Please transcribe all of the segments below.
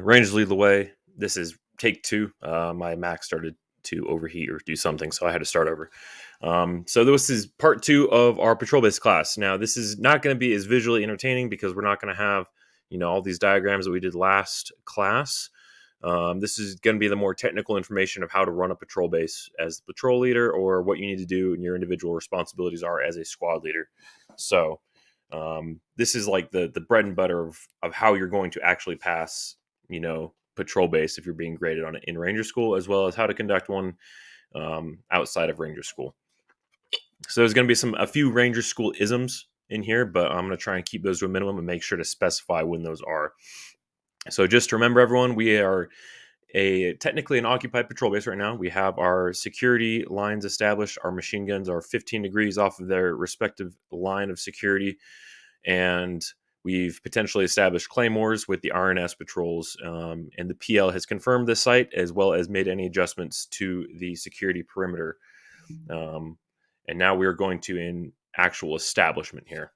Rangers lead the way. This is take 2. My Mac started to overheat or do something, so I had to start over. So this is part 2 of our patrol-based class. Now, this is not going to be as visually entertaining because we're not going to have, all these diagrams that we did last class. This is going to be the more technical information of how to run a patrol base as the patrol leader, or what you need to do and your individual responsibilities are as a squad leader. So this is like the bread and butter of how you're going to actually pass, patrol base if you're being graded on it in Ranger School, as well as how to conduct one outside of Ranger School. So there's going to be a few Ranger School isms in here, but I'm going to try and keep those to a minimum and make sure to specify when those are. So just to remember, everyone, we are technically an occupied patrol base right now. We have our security lines established. Our machine guns are 15 degrees off of their respective line of security, and we've potentially established claymores with the RNS patrols, and the PL has confirmed this site as well as made any adjustments to the security perimeter. And now we're going to in actual establishment here.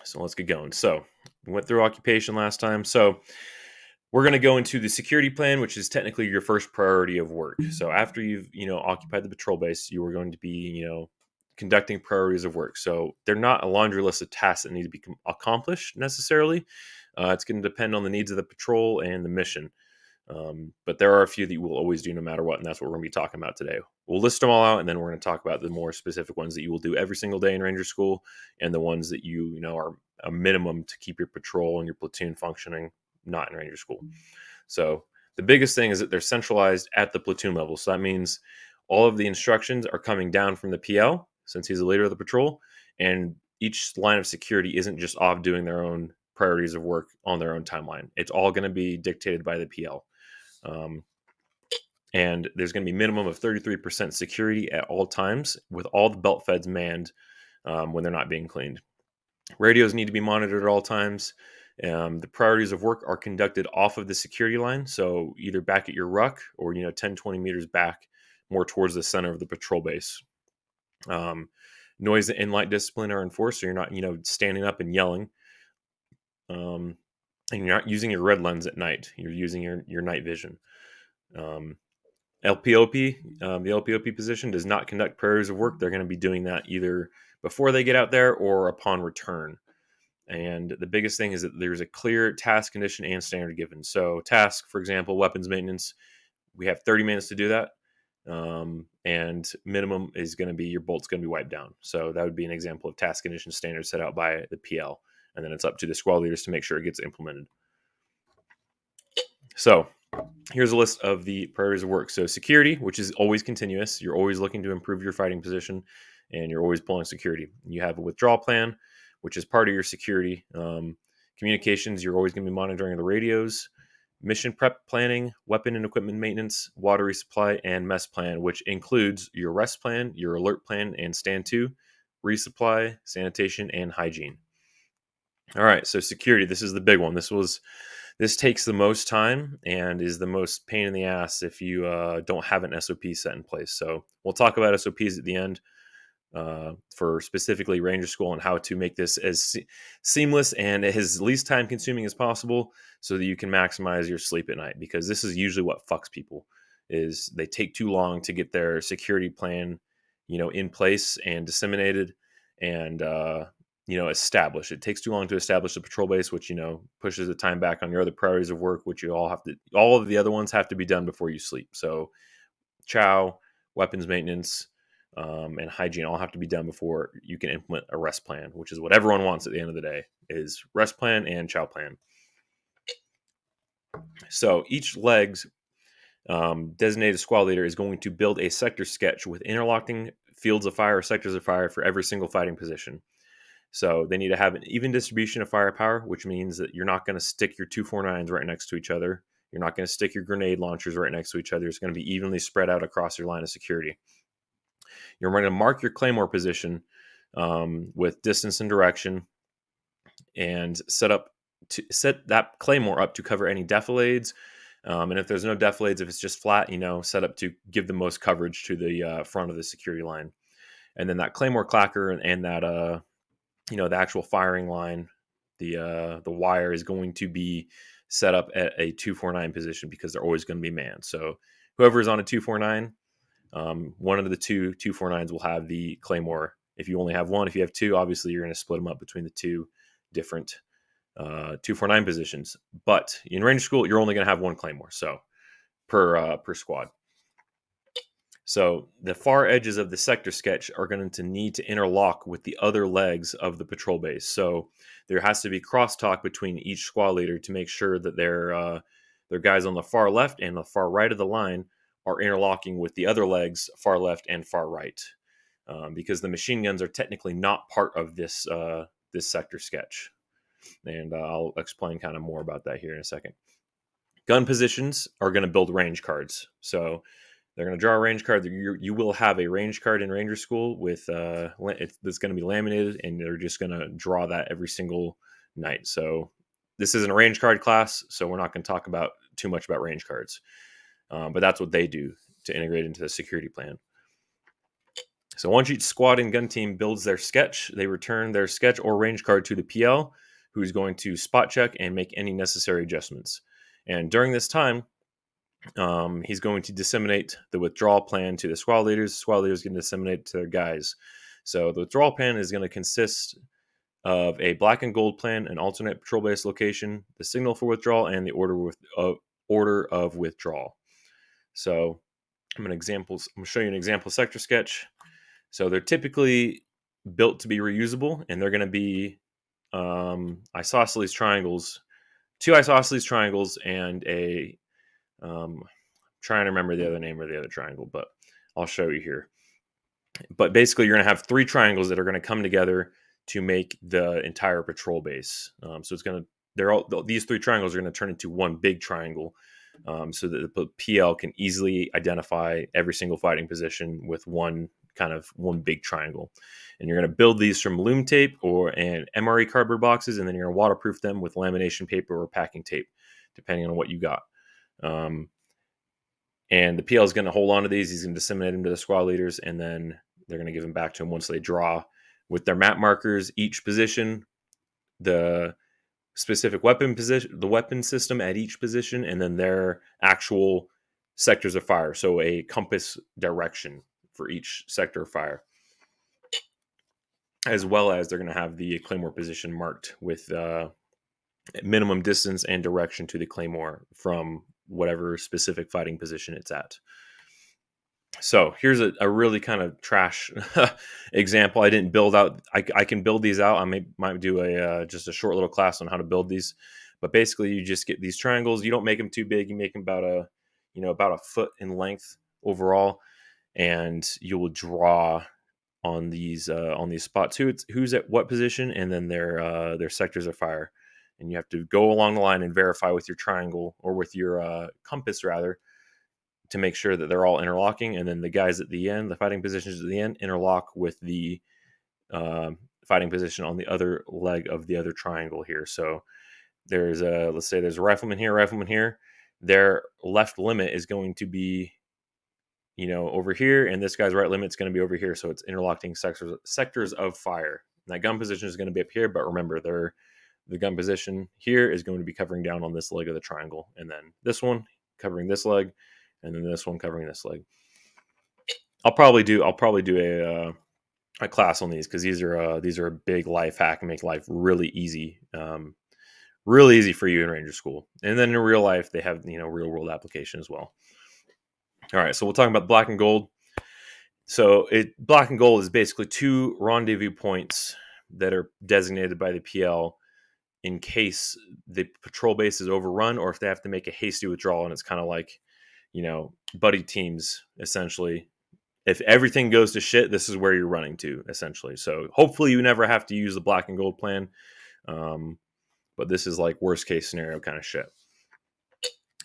So let's get going. So we went through occupation last time. So we're going to go into the security plan, which is technically your first priority of work. So after you've, occupied the patrol base, you are going to be, conducting priorities of work. So they're not a laundry list of tasks that need to be accomplished necessarily. It's going to depend on the needs of the patrol and the mission. But there are a few that you will always do no matter what, and that's what we're going to be talking about today. We'll list them all out, and then we're going to talk about the more specific ones that you will do every single day in Ranger School, and the ones that you know are a minimum to keep your patrol and your platoon functioning, not in Ranger School. So the biggest thing is that they're centralized at the platoon level. So that means all of the instructions are coming down from the PL, since he's the leader of the patrol, and each line of security isn't just off doing their own priorities of work on their own timeline. It's all going to be dictated by the PL. And there's going to be minimum of 33% security at all times, with all the belt feds manned when they're not being cleaned. Radios need to be monitored at all times. The priorities of work are conducted off of the security line, so either back at your ruck or 10, 20 meters back, more towards the center of the patrol base. Noise and light discipline are enforced, so you're not standing up and yelling. And you're not using your red lens at night. You're using your night vision. LPOP, the LPOP position does not conduct priorities of work. They're going to be doing that either before they get out there or upon return. And the biggest thing is that there's a clear task, condition, and standard given. So task, for example, weapons maintenance, we have 30 minutes to do that. And minimum is going to be your bolt's going to be wiped down. So that would be an example of task, condition, standard set out by the PL. And then it's up to the squad leaders to make sure it gets implemented. So here's a list of the priorities of work. So security, which is always continuous. You're always looking to improve your fighting position, and you're always pulling security. You have a withdrawal plan, which is part of your security. Communications, you're always going to be monitoring the radios. Mission prep planning, weapon and equipment maintenance, water resupply, and mess plan, which includes your rest plan, your alert plan, and stand to, resupply, sanitation, and hygiene. All right, so security, this is the big one. This takes the most time and is the most pain in the ass if you don't have an SOP set in place. So we'll talk about SOPs at the end for specifically Ranger School and how to make this as seamless and as least time consuming as possible so that you can maximize your sleep at night, because this is usually what fucks people is they take too long to get their security plan, in place and disseminated and, established. It takes too long to establish a patrol base, which, pushes the time back on your other priorities of work, which all of the other ones have to be done before you sleep. So chow, weapons maintenance, and hygiene all have to be done before you can implement a rest plan, which is what everyone wants at the end of the day, is rest plan and chow plan. So each leg's designated squad leader is going to build a sector sketch with interlocking fields of fire or sectors of fire for every single fighting position. So they need to have an even distribution of firepower, which means that you're not going to stick your 249s right next to each other. You're not going to stick your grenade launchers right next to each other. It's going to be evenly spread out across your line of security. You're going to mark your claymore position with distance and direction, and set that claymore up to cover any defilades. And if there's no defilades, if it's just flat, set up to give the most coverage to the front of the security line. And then that claymore clacker and that the actual firing line the wire is going to be set up at a 249 position because they're always going to be manned. So whoever is on a 249, one of the 249s will have the claymore. If you only have one, if you have two, obviously you're going to split them up between the two different 249 positions. But in Ranger School, you're only going to have one claymore, so per squad. So the far edges of the sector sketch are going to need to interlock with the other legs of the patrol base. So there has to be crosstalk between each squad leader to make sure that their guys on the far left and the far right of the line are interlocking with the other legs, far left and far right, because the machine guns are technically not part of this sector sketch. And I'll explain kind of more about that here in a second. Gun positions are going to build range cards. So they're going to draw a range card. You will have a range card in Ranger School with that's going to be laminated, and they're just going to draw that every single night. So this isn't a range card class, so we're not going to talk about too much about range cards. But that's what they do to integrate into the security plan. So once each squad and gun team builds their sketch, they return their sketch or range card to the PL, who's going to spot check and make any necessary adjustments. And during this time, he's going to disseminate the withdrawal plan to the squad leaders. The squad leaders are going to disseminate to their guys. So the withdrawal plan is going to consist of a black and gold plan, an alternate patrol base location, the signal for withdrawal, and the order of withdrawal. So I'm going to show you an example sector sketch. So they're typically built to be reusable, and they're going to be isosceles triangles, two isosceles triangles, and a trying to remember the other name of the other triangle, but I'll show you here. But basically, you're going to have three triangles that are going to come together to make the entire patrol base. So it's going to these three triangles are going to turn into one big triangle, so that the PL can easily identify every single fighting position with one big triangle. And you're going to build these from loom tape and MRE cardboard boxes, and then you're going to waterproof them with lamination paper or packing tape, depending on what you got. And the PL is going to hold on to these. He's going to disseminate them to the squad leaders, and then they're going to give them back to him once they draw with their map markers, each position, the specific weapon position, the weapon system at each position, and then their actual sectors of fire. So a compass direction for each sector of fire, as well as they're going to have the claymore position marked with minimum distance and direction to the claymore from whatever specific fighting position it's at. So here's a really kind of trash example. I didn't build out. I can build these out. I might do just a short little class on how to build these. But basically, you just get these triangles. You don't make them too big. You make them about a foot in length overall, and you will draw on these spots who's at what position, and then their sectors of fire. And you have to go along the line and verify with your triangle or with your compass rather, to make sure that they're all interlocking. And then the guys at the end, the fighting positions at the end, interlock with the fighting position on the other leg of the other triangle here. So there's let's say there's a rifleman here. Their left limit is going to be, over here, and this guy's right limit is going to be over here. So it's interlocking sectors of fire. And that gun position is going to be up here, but remember, the gun position here is going to be covering down on this leg of the triangle, and then this one covering this leg, and then this one covering this leg. I'll probably do a class on these, because these are a big life hack and make life really easy for you in Ranger School. And then in real life, they have real world application as well. All right, so we'll talk about black and gold. So black and gold is basically two rendezvous points that are designated by the PL in case the patrol base is overrun, or if they have to make a hasty withdrawal. And it's kind of like, buddy teams, essentially. If everything goes to shit, this is where you're running to, essentially. So hopefully you never have to use the black and gold plan. But this is like worst case scenario kind of shit.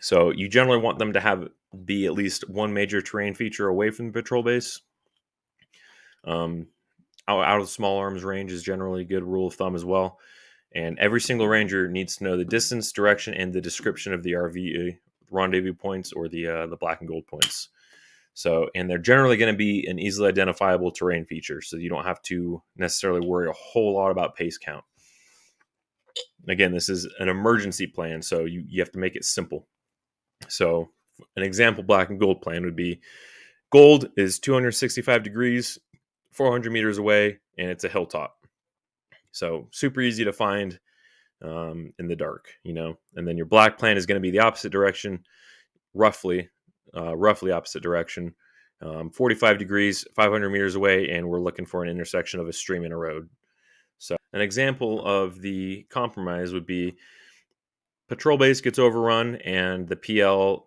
So you generally want them to be at least one major terrain feature away from the patrol base. Out of small arms range is generally a good rule of thumb as well. And every single ranger needs to know the distance, direction, and the description of the RV rendezvous points, or the black and gold points. So, and they're generally going to be an easily identifiable terrain feature, so you don't have to necessarily worry a whole lot about pace count. Again, this is an emergency plan, so you have to make it simple. So an example black and gold plan would be gold is 265 degrees, 400 meters away, and it's a hilltop. So super easy to find in the dark, And then your black plan is going to be the opposite direction, roughly opposite direction, 45 degrees, 500 meters away, and we're looking for an intersection of a stream and a road. So an example of the compromise would be patrol base gets overrun and the PL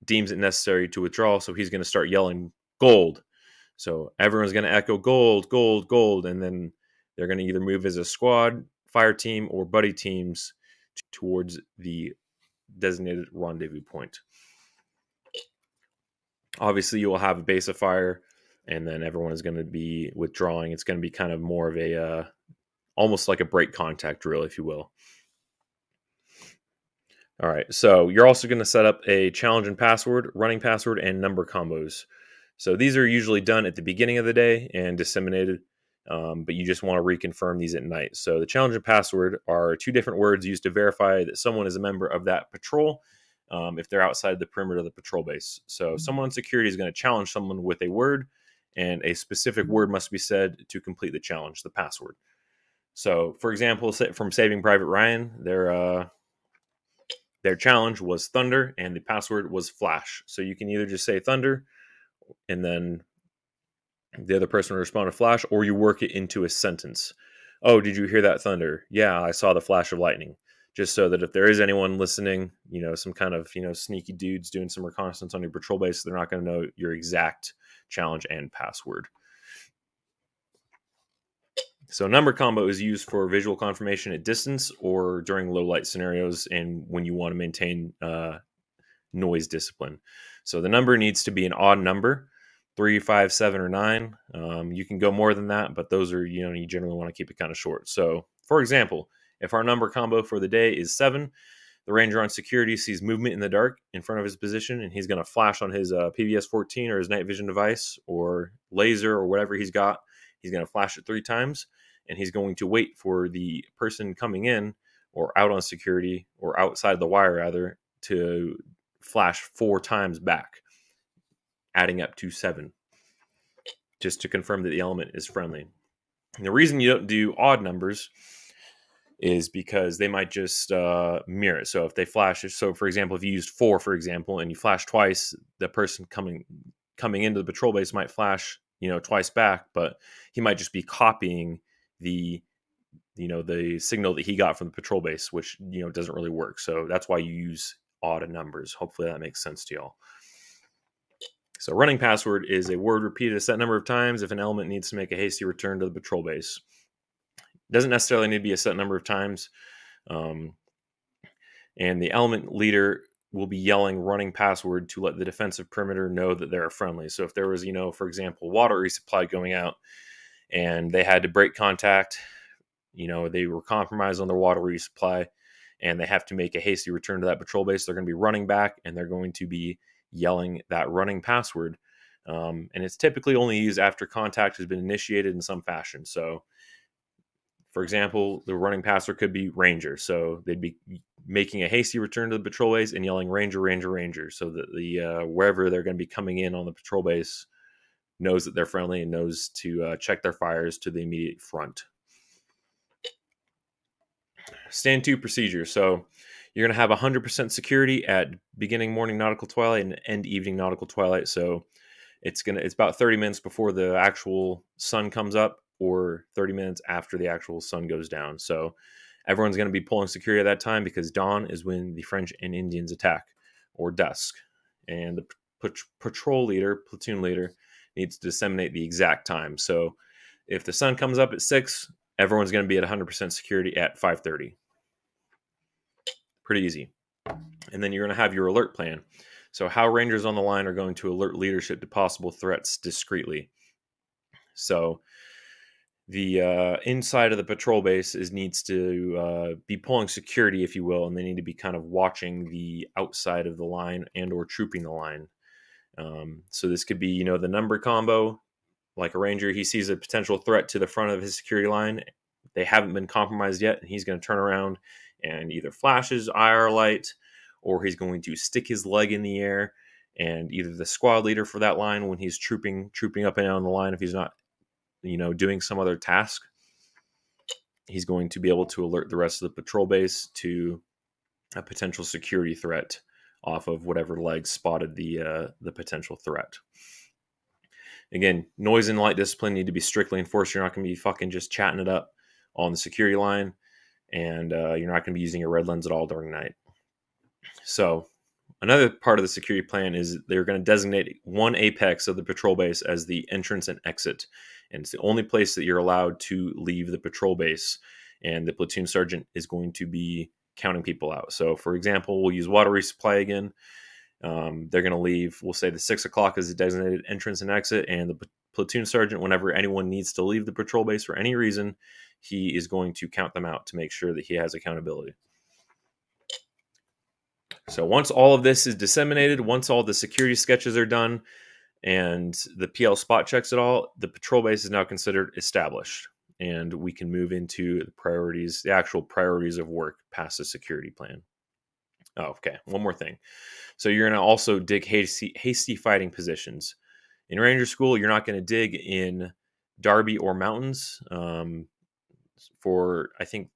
deems it necessary to withdraw, so he's going to start yelling gold. So everyone's going to echo gold, gold, gold, and then they're going to either move as a squad, fire team, or buddy teams towards the designated rendezvous point. Obviously, you will have a base of fire, and then everyone is going to be withdrawing. It's going to be kind of more of a almost like a break contact drill, if you will. All right, so you're also going to set up a challenge and password, running password, and number combos. So these are usually done at the beginning of the day and disseminated, but you just want to reconfirm these at night. So the challenge and password are two different words used to verify that someone is a member of that patrol if they're outside the perimeter of the patrol base. So someone in security is going to challenge someone with a word, and a specific word must be said to complete the challenge, the password. So, for example, from Saving Private Ryan, their challenge was thunder and the password was flash. So you can either just say thunder and then the other person will respond to flash, or you work it into a sentence. Oh, did you hear that thunder? Yeah, I saw the flash of lightning. Just so that if there is anyone listening, some kind of, sneaky dudes doing some reconnaissance on your patrol base, they're not going to know your exact challenge and password. So number combo is used for visual confirmation at distance or during low light scenarios and when you want to maintain noise discipline. So the number needs to be an odd number, 3, 5, 7, or 9. You can go more than that, but those are, you generally want to keep it kind of short. So for example, if our number combo for the day is 7, the ranger on security sees movement in the dark in front of his position, and he's going to flash on his PVS-14 or his night vision device or laser or whatever he's got. He's going to flash it 3 times, and he's going to wait for the person coming in or out on security or outside the wire, rather, to flash 4 times back, adding up to 7, just to confirm that the element is friendly. And the reason you don't do odd numbers is because they might just mirror it. So if they flash, so for example, if you used 4, for example, and you flash twice, the person coming into the patrol base might flash, twice back, but he might just be copying the signal that he got from the patrol base, which, doesn't really work. So that's why you use odd numbers. Hopefully that makes sense to y'all. So running password is a word repeated a set number of times if an element needs to make a hasty return to the patrol base. It doesn't necessarily need to be a set number of times. And the element leader will be yelling running password to let the defensive perimeter know that they're friendly. So if there was, for example, water resupply going out and they had to break contact, they were compromised on their water resupply and they have to make a hasty return to that patrol base, they're going to be running back and they're going to be yelling that running password. And it's typically only used after contact has been initiated in some fashion. So, for example, the running password could be Ranger. So they'd be making a hasty return to the patrol base and yelling Ranger, Ranger, Ranger, so that the wherever they're going to be coming in on the patrol base knows that they're friendly and knows to check their fires to the immediate front. Stand to procedure. So you're going to have 100% security at beginning morning nautical twilight and end evening nautical twilight. So it's about 30 minutes before the actual sun comes up or 30 minutes after the actual sun goes down. So everyone's going to be pulling security at that time because dawn is when the French and Indians attack, or dusk. And the patrol leader, platoon leader, needs to disseminate the exact time. So if the sun comes up at 6, everyone's going to be at 100% security at 5:30. Pretty easy. And then you're going to have your alert plan. So how rangers on the line are going to alert leadership to possible threats discreetly. So the inside of the patrol base needs to be pulling security, if you will, and they need to be kind of watching the outside of the line and or trooping the line. So this could be, the number combo. Like a ranger, he sees a potential threat to the front of his security line. they haven't been compromised yet, and he's going to turn around and either flash his IR light, or he's going to stick his leg in the air, and either the squad leader for that line, when he's trooping up and down the line, if he's not, doing some other task, he's going to be able to alert the rest of the patrol base to a potential security threat off of whatever leg spotted the potential threat. Again, noise and light discipline need to be strictly enforced. You're not going to be fucking just chatting it up on the security line, and you're not going to be using your red lens at all during night. So another part of the security plan is they're going to designate one apex of the patrol base as the entrance and exit. And it's the only place that you're allowed to leave the patrol base. And the platoon sergeant is going to be counting people out. So, for example, we'll use water resupply again. They're going to leave, we'll say the 6 o'clock is the designated entrance and exit. And the platoon sergeant, whenever anyone needs to leave the patrol base for any reason, he is going to count them out to make sure that he has accountability. So once all of this is disseminated, once all the security sketches are done, and the PL spot checks it all, the patrol base is now considered established. And we can move into the priorities, the actual priorities of work past the security plan. Oh, okay, one more thing. So you're going to also dig hasty fighting positions. In Ranger School, you're not going to dig in Darby or Mountains for, I think,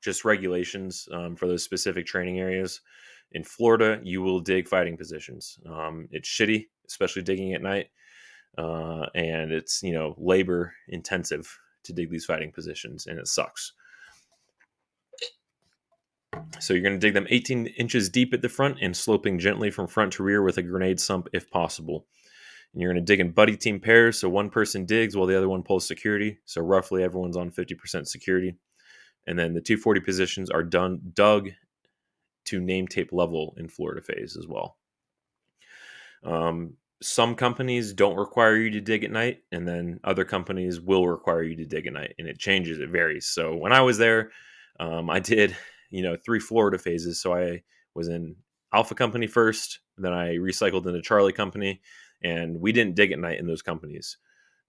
just regulations for those specific training areas. In Florida, you will dig fighting positions. It's shitty, especially digging at night. And it's, labor intensive to dig these fighting positions, and it sucks. So you're going to dig them 18 inches deep at the front and sloping gently from front to rear with a grenade sump if possible. And you're going to dig in buddy team pairs, so one person digs while the other one pulls security. So roughly everyone's on 50% security. And then the 240 positions are dug to name tape level in Florida phase as well. Some companies don't require you to dig at night, and then other companies will require you to dig at night, and it changes, it varies. So when I was there, I did, 3 Florida phases. So I was in Alpha Company first, then I recycled into Charlie Company, and we didn't dig at night in those companies.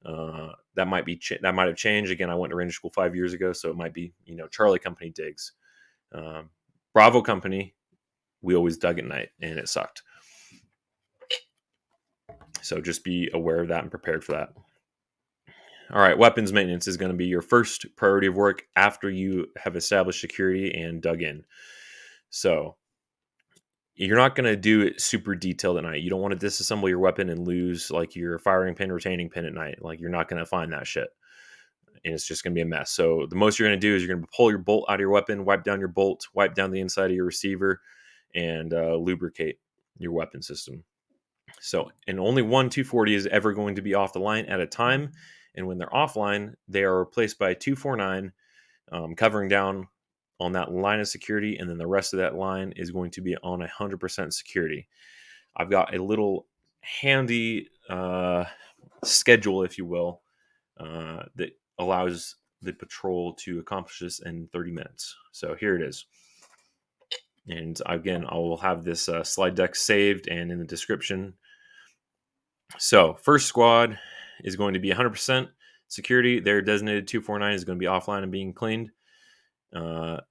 That might have changed. Again, I went to Ranger School 5 years ago, so it might be, Charlie Company digs. Bravo Company, we always dug at night, and it sucked. So just be aware of that and prepared for that. All right, weapons maintenance is going to be your first priority of work after you have established security and dug in. So you're not going to do it super detailed at night. You don't want to disassemble your weapon and lose like your firing pin, retaining pin at night. Like, you're not going to find that shit. And it's just going to be a mess. So the most you're going to do is you're going to pull your bolt out of your weapon, wipe down your bolt, wipe down the inside of your receiver, and lubricate your weapon system. So, and only one 240 is ever going to be off the line at a time. And when they're offline, they are replaced by 249, covering down on that line of security. And then the rest of that line is going to be on 100% security. I've got a little handy schedule, if you will, that allows the patrol to accomplish this in 30 minutes. So here it is. And again, I will have this slide deck saved and in the description. So first squad is going to be 100% security. Their designated 249 is going to be offline and being cleaned.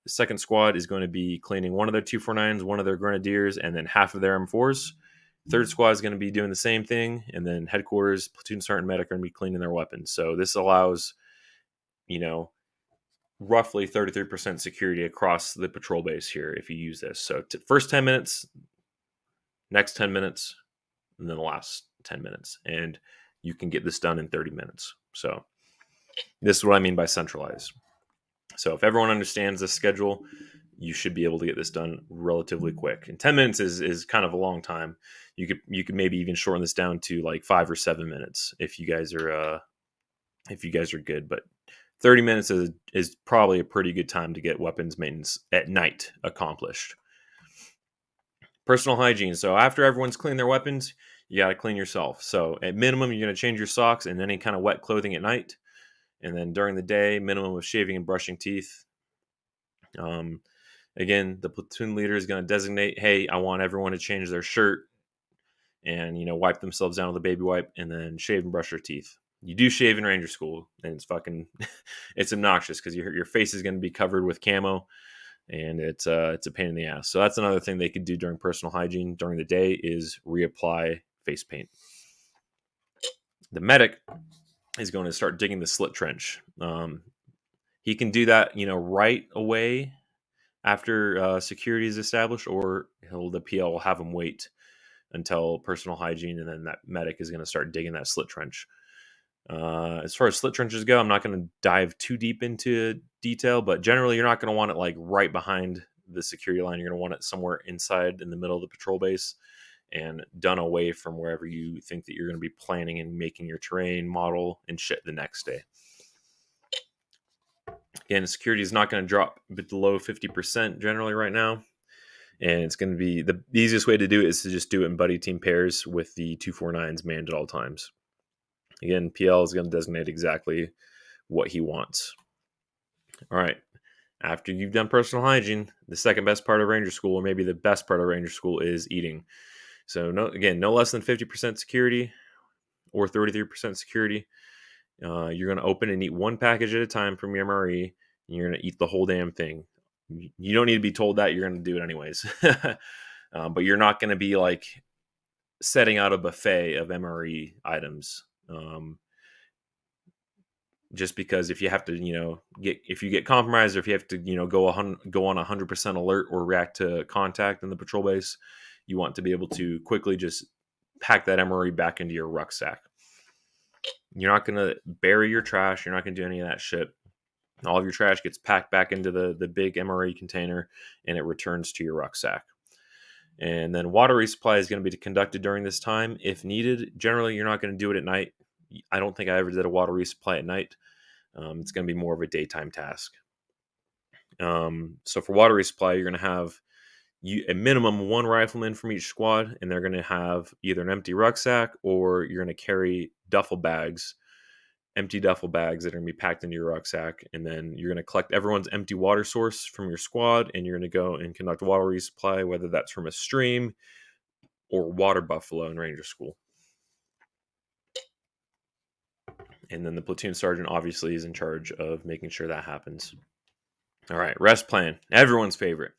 Second squad is going to be cleaning one of their 249s, one of their grenadiers, and then half of their M4s. Third squad is going to be doing the same thing. And then headquarters, platoon sergeant, medic are going to be cleaning their weapons. So this allows, roughly 33% security across the patrol base here if you use this. So first 10 minutes, next 10 minutes, and then the last 10 minutes. And you can get this done in 30 minutes. So this is what I mean by centralized. So if everyone understands the schedule, you should be able to get this done relatively quick. And 10 minutes is kind of a long time. You could maybe even shorten this down to like 5 or 7 minutes if you guys are good. But 30 minutes is probably a pretty good time to get weapons maintenance at night accomplished. Personal hygiene. So after everyone's cleaned their weapons, you got to clean yourself. So at minimum, you're going to change your socks and any kind of wet clothing at night. And then during the day, minimum of shaving and brushing teeth. Again, the platoon leader is going to designate, hey, I want everyone to change their shirt and, wipe themselves down with a baby wipe and then shave and brush their teeth. You do shave in Ranger School, and it's fucking, it's obnoxious because your face is going to be covered with camo, and it's a pain in the ass. So that's another thing they could do during personal hygiene during the day is reapply face paint. The medic is going to start digging the slit trench. He can do that, right away after security is established, or the PL will have him wait until personal hygiene, and then that medic is going to start digging that slit trench. As far as slit trenches go, I'm not going to dive too deep into detail, but generally you're not going to want it like right behind the security line. You're going to want it somewhere inside in the middle of the patrol base and done away from wherever you think that you're going to be planning and making your terrain model and shit the next day. Again, security is not going to drop below 50% generally right now. And it's going to be the easiest way to do it is to just do it in buddy team pairs with the 249s manned at all times. Again, PL is going to designate exactly what he wants. All right. After you've done personal hygiene, the second best part of Ranger School, or maybe the best part of Ranger School, is eating. So, no less than 50% security or 33% security. You're going to open and eat one package at a time from your MRE, and you're going to eat the whole damn thing. You don't need to be told that. You're going to do it anyways. But you're not going to be like setting out a buffet of MRE items. Just because if you have to, if you get compromised, or if you have to, go on 100% alert or react to contact in the patrol base, you want to be able to quickly just pack that MRE back into your rucksack. You're not going to bury your trash. You're not going to do any of that shit. All of your trash gets packed back into the big MRE container, and it returns to your rucksack. And then water resupply is going to be conducted during this time if needed. Generally, you're not going to do it at night. I don't think I ever did a water resupply at night. It's going to be more of a daytime task. So for water resupply, you're going to have a minimum one rifleman from each squad, and they're going to have either an empty rucksack, or you're going to carry empty duffel bags that are going to be packed into your rucksack. And then you're going to collect everyone's empty water source from your squad, and you're going to go and conduct water resupply, whether that's from a stream or water buffalo in Ranger School. And then the platoon sergeant obviously is in charge of making sure that happens. All right, rest plan, everyone's favorite.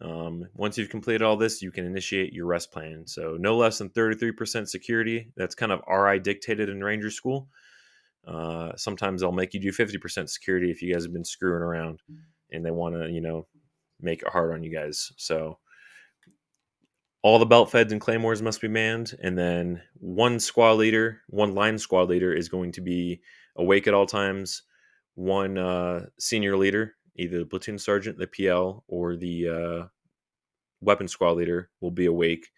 Once you've completed all this, you can initiate your rest plan. So no less than 33% security. That's kind of RI dictated in Ranger School. Sometimes they'll make you do 50% security if you guys have been screwing around and they want to, make it hard on you guys. So all the belt feds and claymores must be manned. And then one line squad leader is going to be awake at all times. One senior leader, either the platoon sergeant, the PL, or the weapon squad leader will be awake.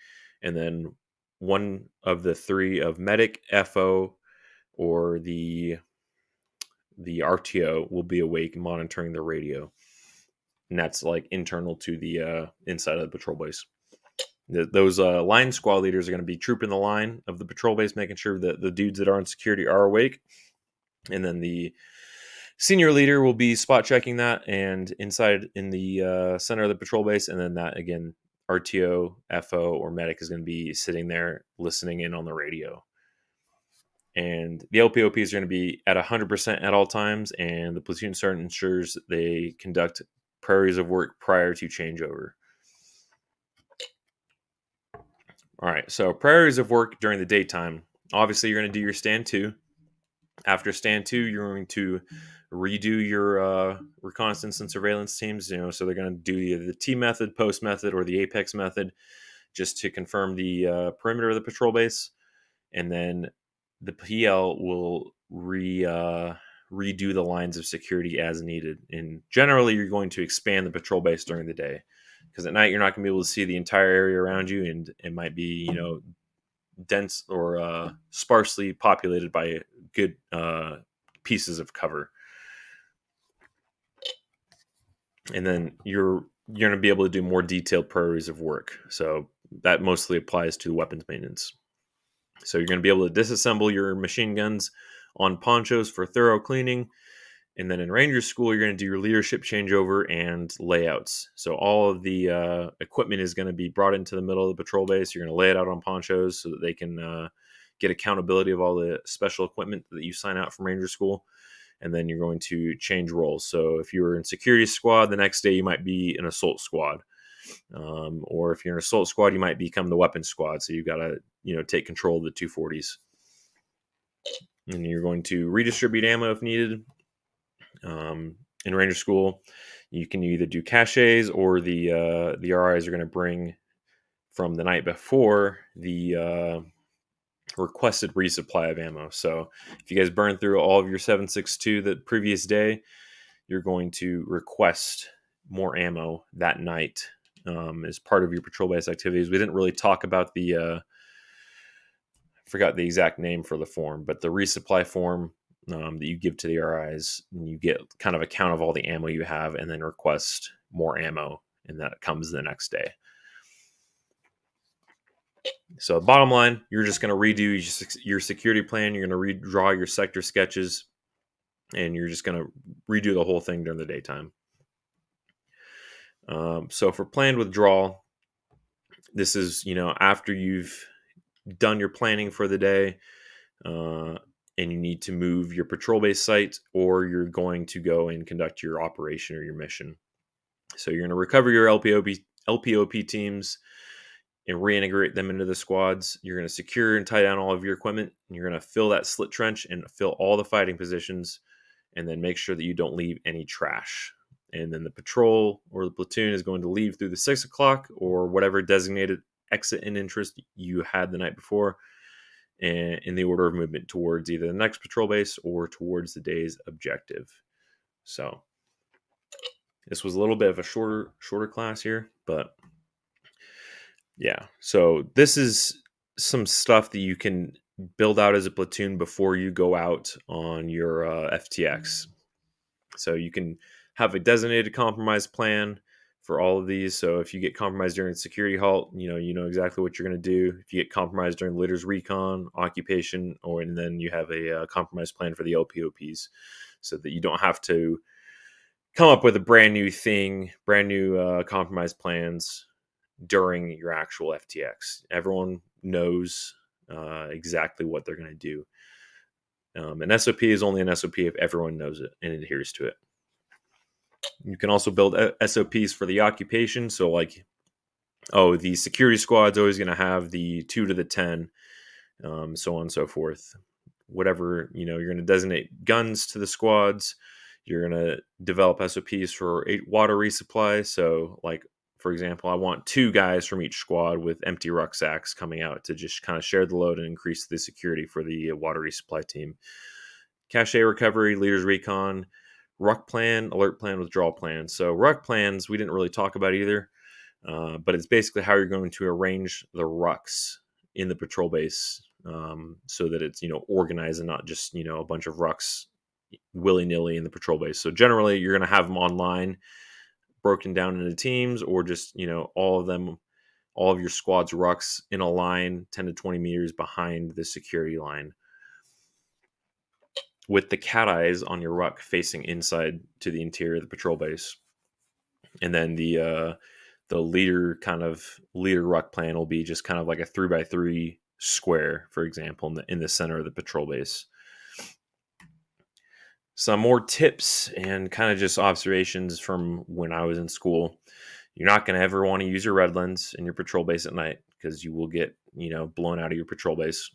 And then one of the three of medic, FO, or the RTO will be awake monitoring the radio. And that's like internal to the inside of the patrol base. Those line squad leaders are going to be trooping the line of the patrol base, making sure that the dudes that are on security are awake. And then the senior leader will be spot checking that and inside in the center of the patrol base. And then that, again, RTO, FO, or medic is going to be sitting there listening in on the radio. And the LPOP is going to be at 100% at all times. And the platoon sergeant ensures that they conduct priorities of work prior to changeover. All right, so priorities of work during the daytime. Obviously, you're going to do your stand 2. After stand 2, you're going to redo your reconnaissance and surveillance teams. So they're going to do either the T method, post method, or the Apex method, just to confirm the perimeter of the patrol base. And then the PL will redo the lines of security as needed. And generally, you're going to expand the patrol base during the day, because at night you're not going to be able to see the entire area around you, and it might be dense or sparsely populated by good pieces of cover. And then you're going to be able to do more detailed priorities of work. So that mostly applies to weapons maintenance. So you're going to be able to disassemble your machine guns on ponchos for thorough cleaning. And then in Ranger School, you're going to do your leadership changeover and layouts. So all of the equipment is going to be brought into the middle of the patrol base. You're going to lay it out on ponchos so that they can get accountability of all the special equipment that you sign out from Ranger School. And then you're going to change roles. So if you were in security squad, the next day you might be an assault squad. Or if you're an assault squad, you might become the weapons squad. So you got to, take control of the 240s. And you're going to redistribute ammo if needed. In Ranger School, you can either do caches, or the RIs are going to bring from the night before the requested resupply of ammo. So if you guys burn through all of your 7.62 the previous day, you're going to request more ammo that night as part of your patrol base activities. We didn't really talk about the I forgot the exact name for the form, but the resupply form that you give to the RIs, and you get kind of a count of all the ammo you have, and then request more ammo, and that comes the next day. So bottom line, you're just going to redo your security plan. You're going to redraw your sector sketches, and you're just going to redo the whole thing during the daytime. So for planned withdrawal, this is, after you've done your planning for the day, and you need to move your patrol base site, or you're going to go and conduct your operation or your mission. So you're going to recover your LPOP teams and reintegrate them into the squads. You're going to secure and tie down all of your equipment, and you're going to fill that slit trench and fill all the fighting positions, and then make sure that you don't leave any trash. And then the patrol or the platoon is going to leave through the 6 o'clock or whatever designated exit and interest you had the night before, and in the order of movement towards either the next patrol base or towards the day's objective. So this was a little bit of a shorter class here, but yeah. So this is some stuff that you can build out as a platoon before you go out on your FTX. So you can have a designated compromise plan for all of these. So if you get compromised during security halt, you know exactly what you're going to do. If you get compromised during leaders recon, occupation, and then you have a compromise plan for the LPOPs, so that you don't have to come up with a brand new compromise plans during your actual FTX. Everyone knows exactly what they're going to do. An SOP is only an SOP if everyone knows it and adheres to it. You can also build SOPs for the occupation. So the security squad's always going to have the 2 to the 10, so on and so forth. Whatever, you're going to designate guns to the squads. You're going to develop SOPs for water resupply. So for example, I want 2 guys from each squad with empty rucksacks coming out to just kind of share the load and increase the security for the water resupply team. Cache recovery, leaders recon, ruck plan, alert plan, withdrawal plan. So ruck plans, we didn't really talk about either, but it's basically how you're going to arrange the rucks in the patrol base, so that it's, organized and not just, a bunch of rucks willy-nilly in the patrol base. So generally you're going to have them online, broken down into teams, or just, all of your squad's rucks in a line 10 to 20 meters behind the security line, with the cat eyes on your ruck facing inside to the interior of the patrol base. And then the leader ruck plan will be just kind of like a 3x3 square, for example, in the center of the patrol base. Some more tips and kind of just observations from when I was in school. You're not going to ever want to use your red lens in your patrol base at night, because you will get, blown out of your patrol base.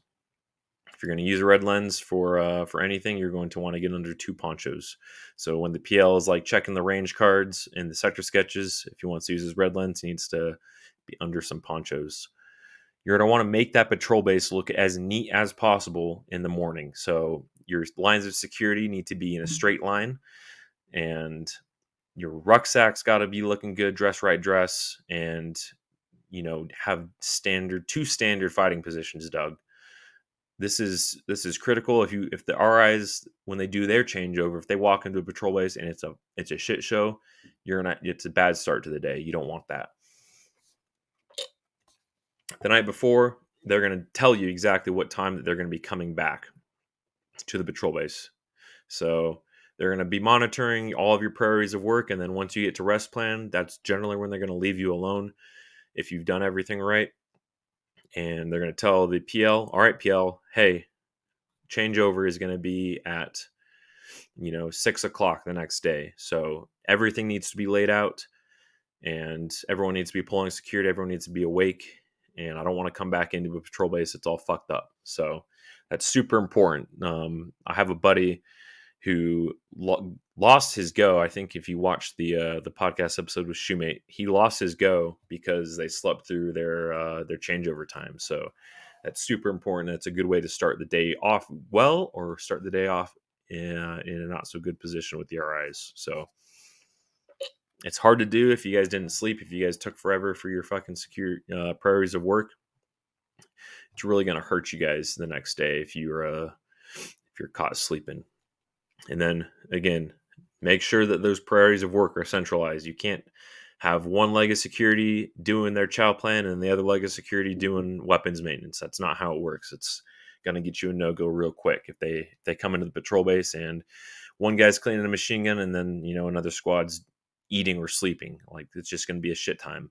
If you're going to use a red lens for anything, you're going to want to get under 2 ponchos. So when the PL is checking the range cards and the sector sketches, if he wants to use his red lens, he needs to be under some ponchos. You're going to want to make that patrol base look as neat as possible in the morning. So your lines of security need to be in a straight line, and your rucksack's got to be looking good, dress right dress, and have two standard fighting positions dug. This is critical. If the RIs, when they do their changeover, if they walk into a patrol base and it's a shit show, it's a bad start to the day. You don't want that. The night before, they're going to tell you exactly what time that they're going to be coming back to the patrol base. So they're going to be monitoring all of your priorities of work, and then once you get to rest plan, that's generally when they're going to leave you alone if you've done everything right. and they're going to tell the PL, all right, PL, hey, changeover is going to be at 6 o'clock the next day. So everything needs to be laid out, and everyone needs to be pulling security. Everyone needs to be awake, and I don't want to come back into a patrol base. It's all fucked up. So that's super important. I have a buddy who lost his go. I think if you watch the podcast episode with Shoemate, he lost his go because they slept through their changeover time. So that's super important. That's a good way to start the day off well, or start the day off in a not so good position with the RIs. So it's hard to do if you guys didn't sleep, if you guys took forever for your fucking secure priorities of work. It's really going to hurt you guys the next day if you're caught sleeping. And then again, make sure that those priorities of work are centralized. You can't have one leg of security doing their chow plan and the other leg of security doing weapons maintenance. That's not how it works. It's going to get you a no-go real quick. If they come into the patrol base and one guy's cleaning a machine gun and then, another squad's eating or sleeping, like, it's just going to be a shit time.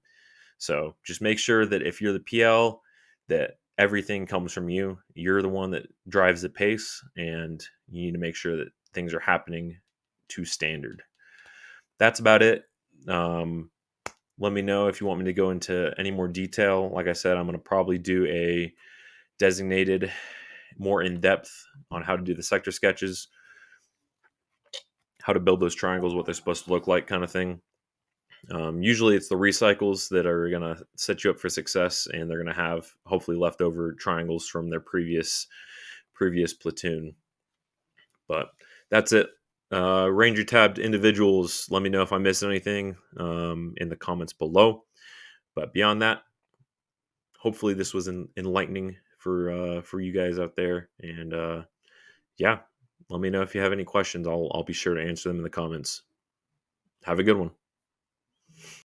So just make sure that if you're the PL, that everything comes from you. You're the one that drives the pace, and you need to make sure that things are happening to standard. That's about it. Let me know if you want me to go into any more detail. Like I said, I'm going to probably do a designated, more in-depth on how to do the sector sketches, how to build those triangles, what they're supposed to look like, kind of thing. Usually it's the recycles that are going to set you up for success, and they're going to have hopefully leftover triangles from their previous platoon. But that's it. Ranger tabbed individuals, let me know if I missed anything in the comments below. But beyond that, hopefully this was enlightening for you guys out there. And yeah, let me know if you have any questions. I'll be sure to answer them in the comments. Have a good one.